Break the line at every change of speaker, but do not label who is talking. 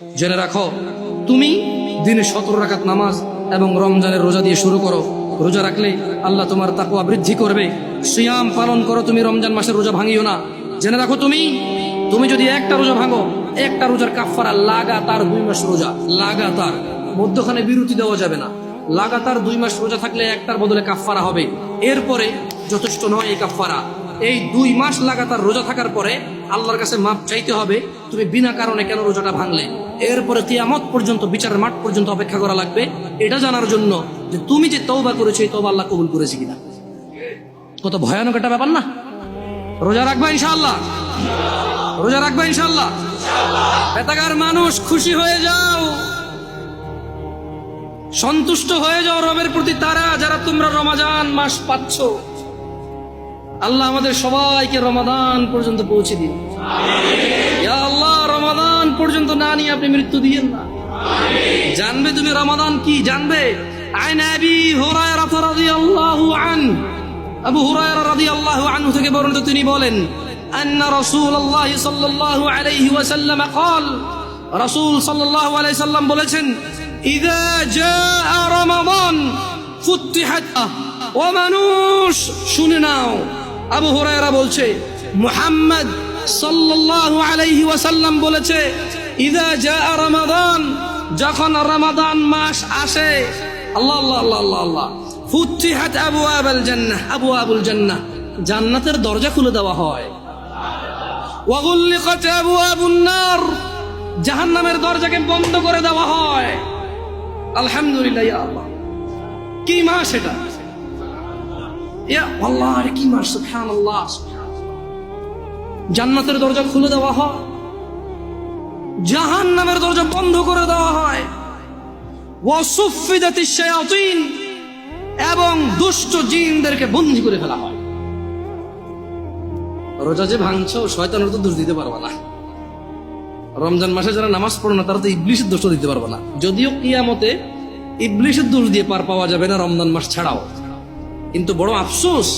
জেনে রাখো, তুমি দিনে 17 রাকাত নামাজ এবং রমজানের রোজা দিয়ে শুরু করো। রোজা রাখলে আল্লাহ তোমার তাকওয়া বৃদ্ধি করবে। সিয়াম পালন করো, তুমি রমজান মাসের রোজা ভাঙিও না। জেনে রাখো, তুমি যদি একটা রোজা ভাঙো, একটা রোজার কাফারা লাগাতার 2 মাস রোজা, লাগাতার, মধ্যখানে বিরতি দেওয়া যাবে না। লাগাতার 2 মাস রোজা থাকলে একটার বদলে কাফারা হবে। এরপরে যথেষ্ট নয় এই কাফারা, এই 2 মাস লাগাতার রোজা থাকার পরে আল্লাহর কাছে মাপ চাইতে হবে তুমি বিনা কারণে কেন রোজাটা ভাঙলে। এরপরে কিয়ামত পর্যন্ত, বিচারের মাঠ পর্যন্ত অপেক্ষা করা লাগবে এটা জানার জন্য যে তুমি যে তওবা করেছো এই তওবা আল্লাহ কবুল করেছে কিনা। কত ভয়ানক একটা ব্যাপার না? রোজা রাখবা ইনশাআল্লাহ, রোজা রাখবা ইনশাআল্লাহ। বেতাগার মানুষ, খুশি হয়ে যাও, সন্তুষ্ট হয়ে যাও রবের প্রতি, তারা যারা তোমরা রমাদান মাস পাচ্ছ। আল্লাহ আমাদের সবাইকে রমাদান পর্যন্ত পৌঁছে দিন। ইয়া আল্লাহ, রমাদান পর্যন্ত না নিয়ে আপনি মৃত্যু দিয়েন না। জানবে তুমি রমাদান কি, জানবে। আন আবি হুরায়রা রাদিয়াল্লাহু আনহু, আবু হুরায়রা রাদিয়াল্লাহু আনহু থেকে বর্ণিত, তিনি বলেন, আন্না রাসূলুল্লাহ সাল্লাল্লাহু আলাইহি ওয়াসাল্লাম قال, রাসূল সাল্লাল্লাহু আলাইহি সাল্লাম বলেছেন, ইযা জাআ রমাদান ফুতিহাত। ও মানুষ শুনে নাও, আবু হুরায়রা বলছে, মুহাম্মদ সাল্লাল্লাহু আলাইহি ওয়াসাল্লাম বলেছে, ইযা জাআ রমাদান, যখন রমাদান মাস আসে, আল্লাহ আল্লাহ আল্লাহ আল্লাহ আল্লাহ, ফুতিহাত আবওয়াবুল জান্নাহ, আবওয়াবুল জান্নাহ, জান্নাতের দরজা খুলে দেওয়া হয়। ওয়া গুলিকাত আবওয়াবুন নার, জাহান্নামের দরজাকে বন্ধ করে দেওয়া হয়। আলহামদুলিল্লাহ, ইয়া আল্লাহ, কি মাস এটা, ইয়া আল্লাহ, কি মাস, সুবহানাল্লাহ। জান্নাতের দরজা খুলে দেওয়া হয়, জাহান্নামের দরজা বন্ধ করে দেওয়া হয়। ওয়া সুফিদাতিশ শায়াতিন, এবং দুষ্ট জিনদেরকে বন্দী করে ফেলা হয়। রোজা যে ভাঙছো, শয়তানের তো দোষ দিতে পারবা না। রমজান মাসে যারা নামাজ পড়ো না তারা তো ইবলিসের দোষ দিতে পারবা না। যদিও কিয়ামতে ইবলিসের দোষ দিয়ে পার পাওয়া যাবে না রমজান মাস ছাড়াও, কিন্তু বড় আফসোস